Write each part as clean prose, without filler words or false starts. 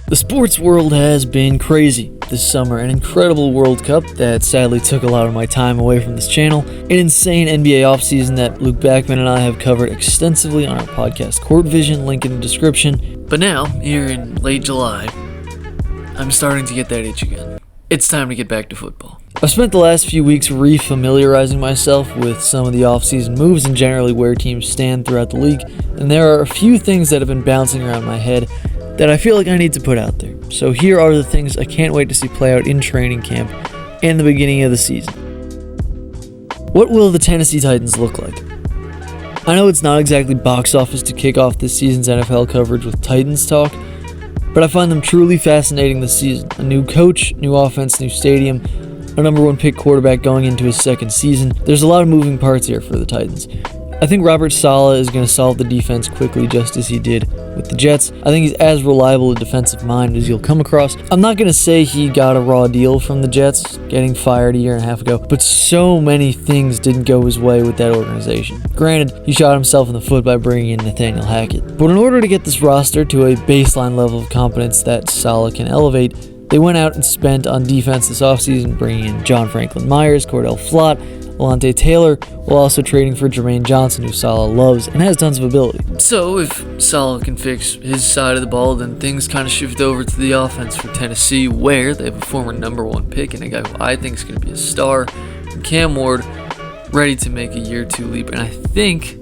The sports world has been crazy this summer. An incredible World Cup that sadly took a lot of my time away from this channel. An insane NBA offseason that Luke Backman and I have covered extensively on our podcast Court Vision, link in the description. But now, here in late July, I'm starting to get that itch again. It's time to get back to football. I've spent the last few weeks re-familiarizing myself with some of the offseason moves and generally where teams stand throughout the league, and there are a few things that have been bouncing around my head that I feel like I need to put out there. So here are the things I can't wait to see play out in training camp and the beginning of the season. What will the Tennessee Titans look like? I know it's not exactly box office to kick off this season's NFL coverage with Titans talk, but I find them truly fascinating this season. A new coach, new offense, new stadium, a number one pick quarterback going into his second season. There's a lot of moving parts here for the Titans. I think Robert Saleh is going to solve the defense quickly, just as he did with the Jets. I think he's as reliable a defensive mind as you'll come across. I'm not going to say he got a raw deal from the Jets, getting fired a year and a half ago, but so many things didn't go his way with that organization. Granted, he shot himself in the foot by bringing in Nathaniel Hackett. But in order to get this roster to a baseline level of competence that Saleh can elevate, they went out and spent on defense this offseason, bringing in John Franklin Myers, Cordell Flott, Alontae Taylor, while also trading for Jermaine Johnson, who Saleh loves and has tons of ability. So if Saleh can fix his side of the ball, then things kind of shift over to the offense for Tennessee, where they have a former number one pick and a guy who I think is going to be a star, Cam Ward, ready to make a year two leap, and I think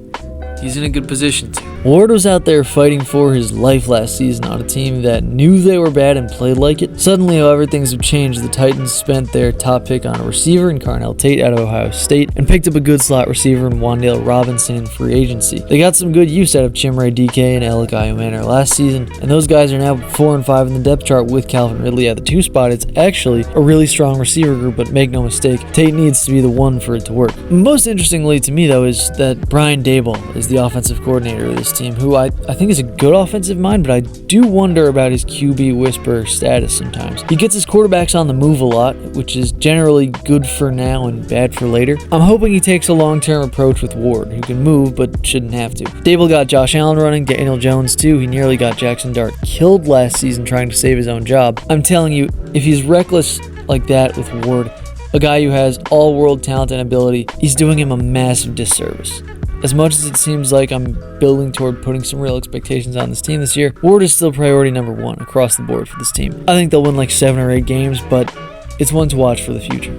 he's in a good position to. Ward was out there fighting for his life last season on a team that knew they were bad and played like it. Suddenly, however, things have changed. The Titans spent their top pick on a receiver in Carnell Tate out of Ohio State and picked up a good slot receiver in Wan'Dale Robinson in free agency. They got some good use out of Chimere DK and Alec Iomanor last season, and those guys are now 4 and 5 in the depth chart with Calvin Ridley at the 2 spot. It's actually a really strong receiver group, but make no mistake, Tate needs to be the one for it to work. Most interestingly to me, though, is that Brian Daboll is the offensive coordinator of this team, who I think is a good offensive mind, but I do wonder about his QB whisperer status sometimes. He gets his quarterbacks on the move a lot, which is generally good for now and bad for later. I'm hoping he takes a long-term approach with Ward, who can move but shouldn't have to. Daboll got Josh Allen running, Daniel Jones too. He nearly got Jackson Dart killed last season trying to save his own job. I'm telling you, if he's reckless like that with Ward, a guy who has all-world talent and ability, he's doing him a massive disservice. As much as it seems like I'm building toward putting some real expectations on this team this year, Ward is still priority number one across the board for this team. I think they'll win like 7 or 8 games, but it's one to watch for the future.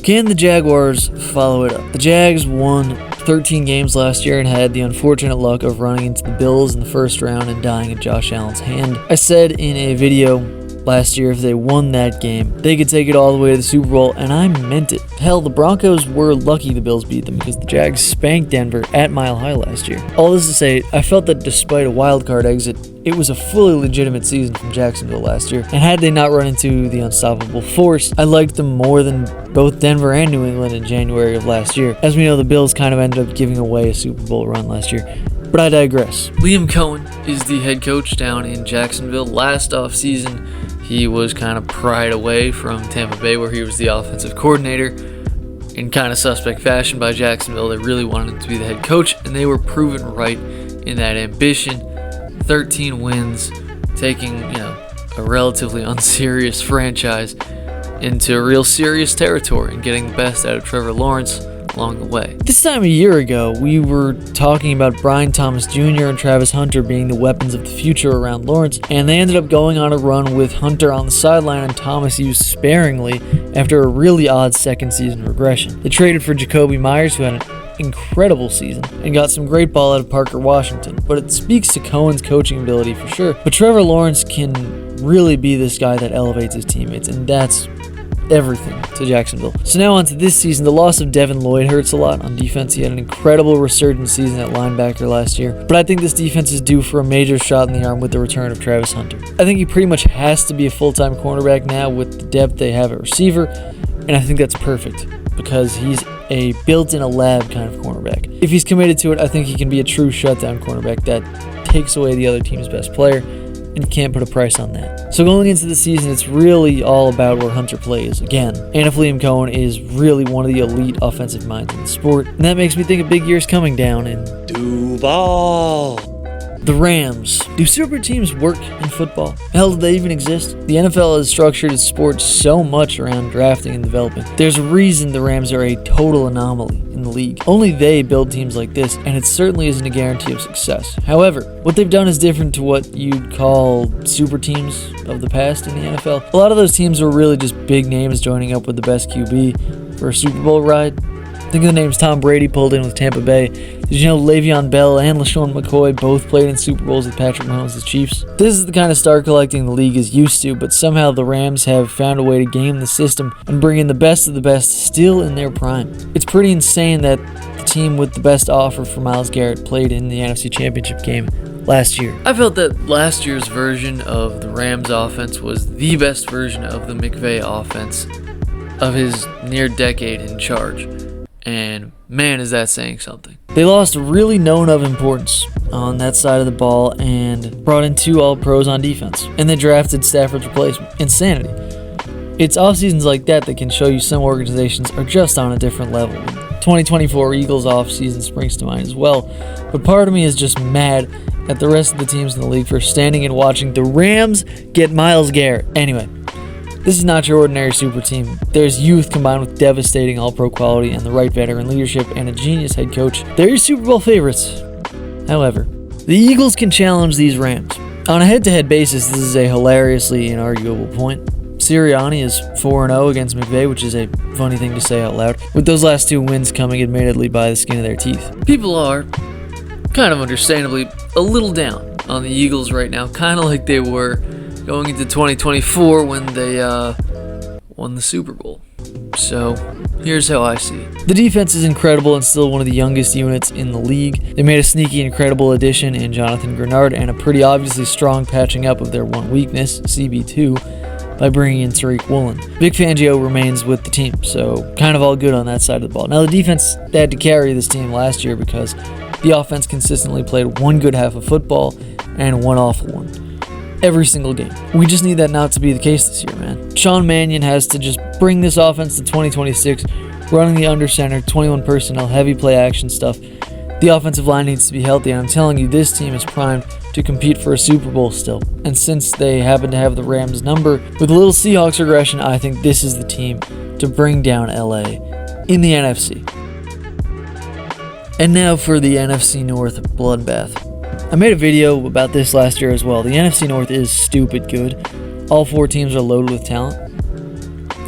Can the Jaguars follow it up? The Jags won 13 games last year and had the unfortunate luck of running into the Bills in the first round and dying at Josh Allen's hand. I said in a video last year if they won that game, they could take it all the way to the Super Bowl, and I meant it. Hell, the Broncos were lucky the Bills beat them because the Jags spanked Denver at Mile High last year. All this to say, I felt that despite a wildcard exit, it was a fully legitimate season from Jacksonville last year, and had they not run into the unstoppable force, I liked them more than both Denver and New England in January of last year. As we know, the Bills kind of ended up giving away a Super Bowl run last year. But I digress. Liam Cohen is the head coach down in Jacksonville. Last offseason, he was kind of pried away from Tampa Bay, where he was the offensive coordinator. In kind of suspect fashion by Jacksonville, they really wanted him to be the head coach, and they were proven right in that ambition. 13 wins, taking, a relatively unserious franchise into real serious territory and getting the best out of Trevor Lawrence along the way. This time a year ago, we were talking about Brian Thomas Jr. and Travis Hunter being the weapons of the future around Lawrence, and they ended up going on a run with Hunter on the sideline and Thomas used sparingly after a really odd second season regression. They traded for Jacoby Myers, who had an incredible season, and got some great ball out of Parker Washington, but it speaks to Cohen's coaching ability for sure. But Trevor Lawrence can really be this guy that elevates his teammates, and that's everything to Jacksonville. So now on to this season. The loss of Devin Lloyd hurts a lot on defense. He had an incredible resurgence season at linebacker last year, but I think this defense is due for a major shot in the arm with the return of Travis Hunter. I think he pretty much has to be a full-time cornerback now with the depth they have at receiver, and I think that's perfect because he's a built-in a lab kind of cornerback. If he's committed to it, I think he can be a true shutdown cornerback that takes away the other team's best player, and you can't put a price on that. So going into the season, it's really all about where Hunter plays again. And if Liam Cohen is really one of the elite offensive minds in the sport, and that makes me think a big year's coming down in Duval. The Rams. Do super teams work in football? Hell, do they even exist? The NFL has structured its sport so much around drafting and development. There's a reason the Rams are a total anomaly in the league. Only they build teams like this, and it certainly isn't a guarantee of success. However, what they've done is different to what you'd call super teams of the past in the NFL. A lot of those teams were really just big names joining up with the best QB for a Super Bowl ride. Think of the names Tom Brady pulled in with Tampa Bay. Did you know Le'Veon Bell and LaShawn McCoy both played in Super Bowls with Patrick Mahomes' Chiefs? This is the kind of star collecting the league is used to, but somehow the Rams have found a way to game the system and bring in the best of the best still in their prime. It's pretty insane that the team with the best offer for Myles Garrett played in the NFC Championship game last year. I felt that last year's version of the Rams offense was the best version of the McVay offense of his near decade in charge. And man, is that saying something. They lost really no one of importance on that side of the ball and brought in 2 All-Pros on defense. And they drafted Stafford's replacement. Insanity. It's off-seasons like that that can show you some organizations are just on a different level. 2024 Eagles off-season springs to mind as well. But part of me is just mad at the rest of the teams in the league for standing and watching the Rams get Myles Garrett. Anyway. This is not your ordinary super team. There's youth combined with devastating all-pro quality and the right veteran leadership and a genius head coach. They're your Super Bowl favorites. However, the Eagles can challenge these Rams. On a head-to-head basis, this is a hilariously inarguable point. Sirianni is 4-0 against McVay, which is a funny thing to say out loud, with those last 2 wins coming admittedly by the skin of their teeth. People are, kind of understandably, a little down on the Eagles right now, kind of like they were going into 2024 when they won the Super Bowl. So, here's how I see it. The defense is incredible and still one of the youngest units in the league. They made a sneaky, incredible addition in Jonathan Grenard and a pretty obviously strong patching up of their one weakness, CB2, by bringing in Tariq Woolen. Vic Fangio remains with the team, so kind of all good on that side of the ball. Now, the defense had to carry this team last year because the offense consistently played one good half of football and one awful one. Every single game. We just need that not to be the case this year, man. Sean Mannion has to just bring this offense to 2026, running the under center, 21 personnel, heavy play action stuff. The offensive line needs to be healthy, and I'm telling you, this team is primed to compete for a Super Bowl still. And since they happen to have the Rams number, with a little Seahawks regression, I think this is the team to bring down LA in the NFC. And now for the NFC North bloodbath. I made a video about this last year as well. The NFC North is stupid good. All 4 teams are loaded with talent.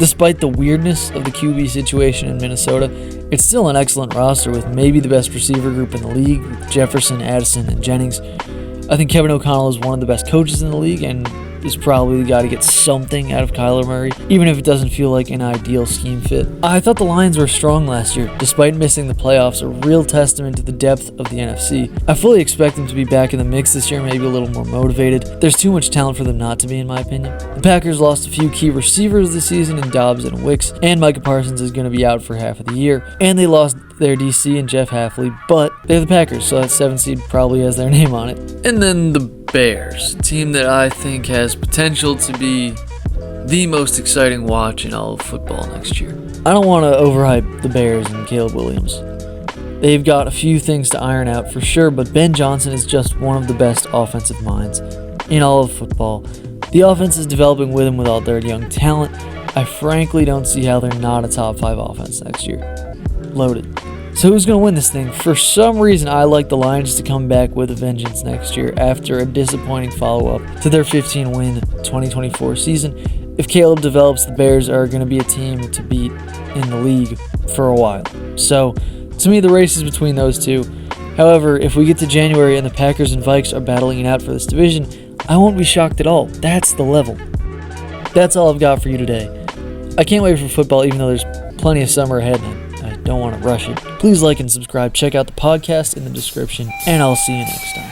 Despite the weirdness of the QB situation in Minnesota, it's still an excellent roster with maybe the best receiver group in the league with Jefferson, Addison, and Jennings. I think Kevin O'Connell is one of the best coaches in the league and is probably the guy to get something out of Kyler Murray, even if it doesn't feel like an ideal scheme fit. I thought the Lions were strong last year, despite missing the playoffs, a real testament to the depth of the NFC. I fully expect them to be back in the mix this year, maybe a little more motivated. There's too much talent for them not to be, in my opinion. The Packers lost a few key receivers this season in Dobbs and Wicks, and Micah Parsons is going to be out for half of the year, and they lost their DC and Jeff Hafley, but they're the Packers, so that 7th seed probably has their name on it. And then the Bears, a team that I think has potential to be the most exciting watch in all of football next year. I don't want to overhype the Bears and Caleb Williams. They've got a few things to iron out for sure, but Ben Johnson is just one of the best offensive minds in all of football. The offense is developing with him with all their young talent. I frankly don't see how they're not a top 5 offense next year. Loaded. So who's going to win this thing? For some reason, I like the Lions to come back with a vengeance next year after a disappointing follow-up to their 15-win 2024 season. If Caleb develops, the Bears are going to be a team to beat in the league for a while. So, to me, the race is between those two. However, if we get to January and the Packers and Vikes are battling it out for this division, I won't be shocked at all. That's the level. That's all I've got for you today. I can't wait for football, even though there's plenty of summer ahead and I don't want to rush it. Please like and subscribe, check out the podcast in the description, and I'll see you next time.